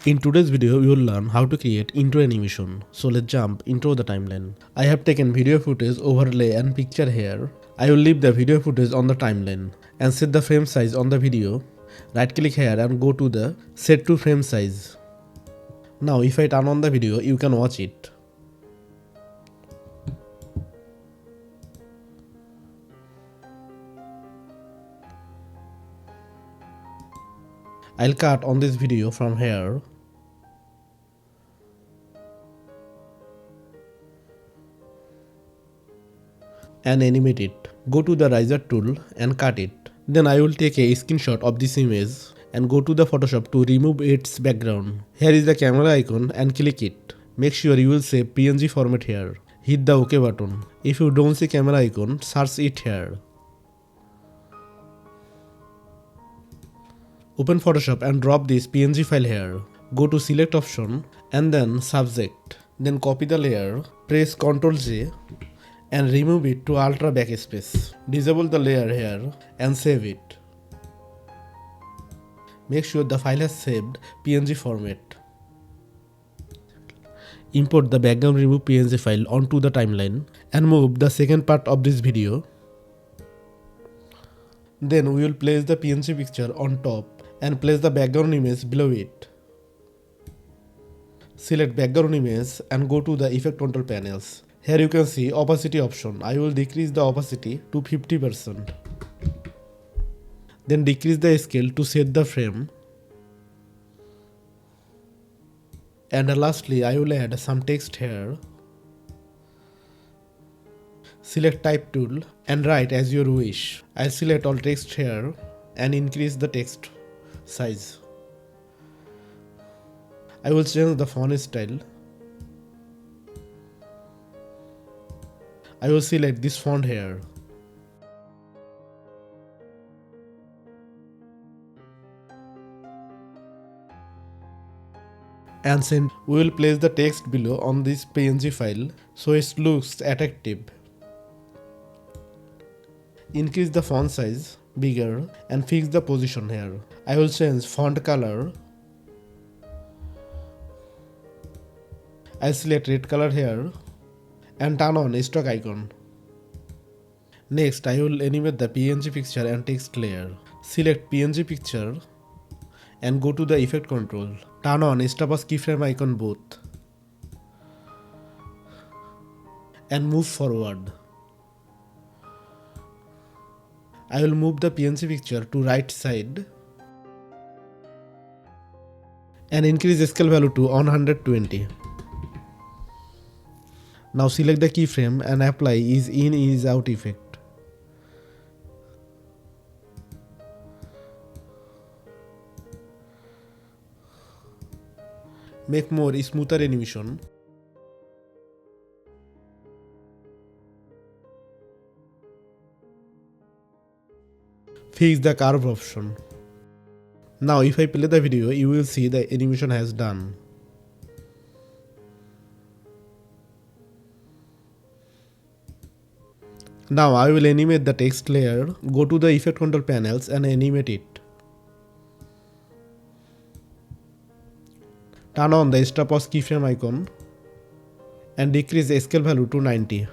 In today's video, we will learn how to create intro animation. So let's jump into the timeline. I have taken video footage, overlay and picture here. I will leave the video footage on the timeline and set the frame size on the video. Right click here and go to the set to frame size. Now if I turn on the video, you can watch it. I'll cut on this video from here. And animate it. Go to the razor tool and cut it. Then I will take a screenshot of this image and go to the Photoshop to remove its background. Here is the camera icon and click it. Make sure you will save PNG format here. Hit the OK button. If you don't see camera icon, search it here. Open Photoshop and drop this PNG file here. Go to select option and then subject. Then copy the layer, press Ctrl J and remove it to ultra backspace. Disable the layer here and save it. Make sure the file has saved PNG format. Import the background remove PNG file onto the timeline and move the second part of this video. Then we will place the PNG picture on top and place the background image below it. Select background image and go to the effect control panels. Here you can see opacity option. I will decrease the opacity to 50%. Then decrease the scale to set the frame. And lastly, I will add some text here. Select type tool and write as you wish. I'll select all text here and increase the text size. I will change the font style. I will select this font here. And then we will place the text below on this PNG file so it looks attractive. Increase the font size bigger and fix the position here. I will change font color. I select red color here and turn on stock icon. Next, I will animate the PNG picture and text layer. Select PNG picture and go to the effect control. Turn on stop as keyframe icon both and move forward. I will move the PNG picture to right side and increase the scale value to 120. Now select the keyframe and apply ease in ease out effect. Make more smoother animation. Fix the curve option. Now if I play the video, you will see the animation has done. Now I will animate the text layer. Go to the effect control panels and animate it. Turn on the stop pause keyframe icon and decrease the scale value to 90.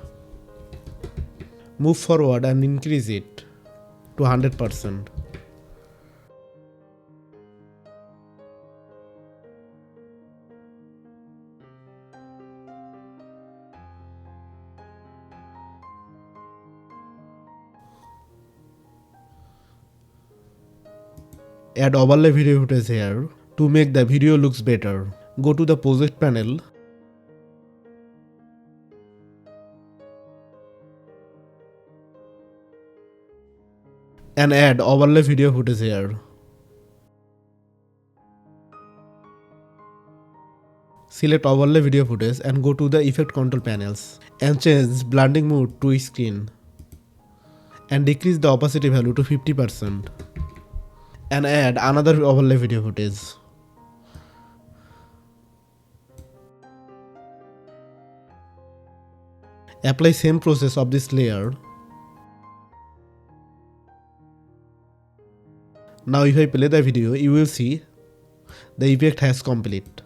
Move forward and increase it to 100%. Add overlay video footage here to make the video looks better. Go to the project panel and add overlay video footage here. Select overlay video footage and go to the effect control panels and change blending mode to screen and decrease the opacity value to 50% and add another overlay video footage. Apply same process of this layer. Now if I play the video, you will see The effect has complete.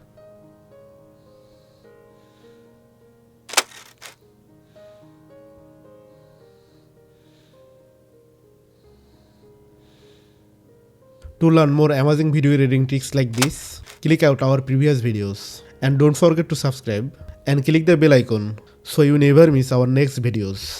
To learn more amazing video editing tricks like this, click out our previous videos. And don't forget to subscribe and click the bell icon so you never miss our next videos.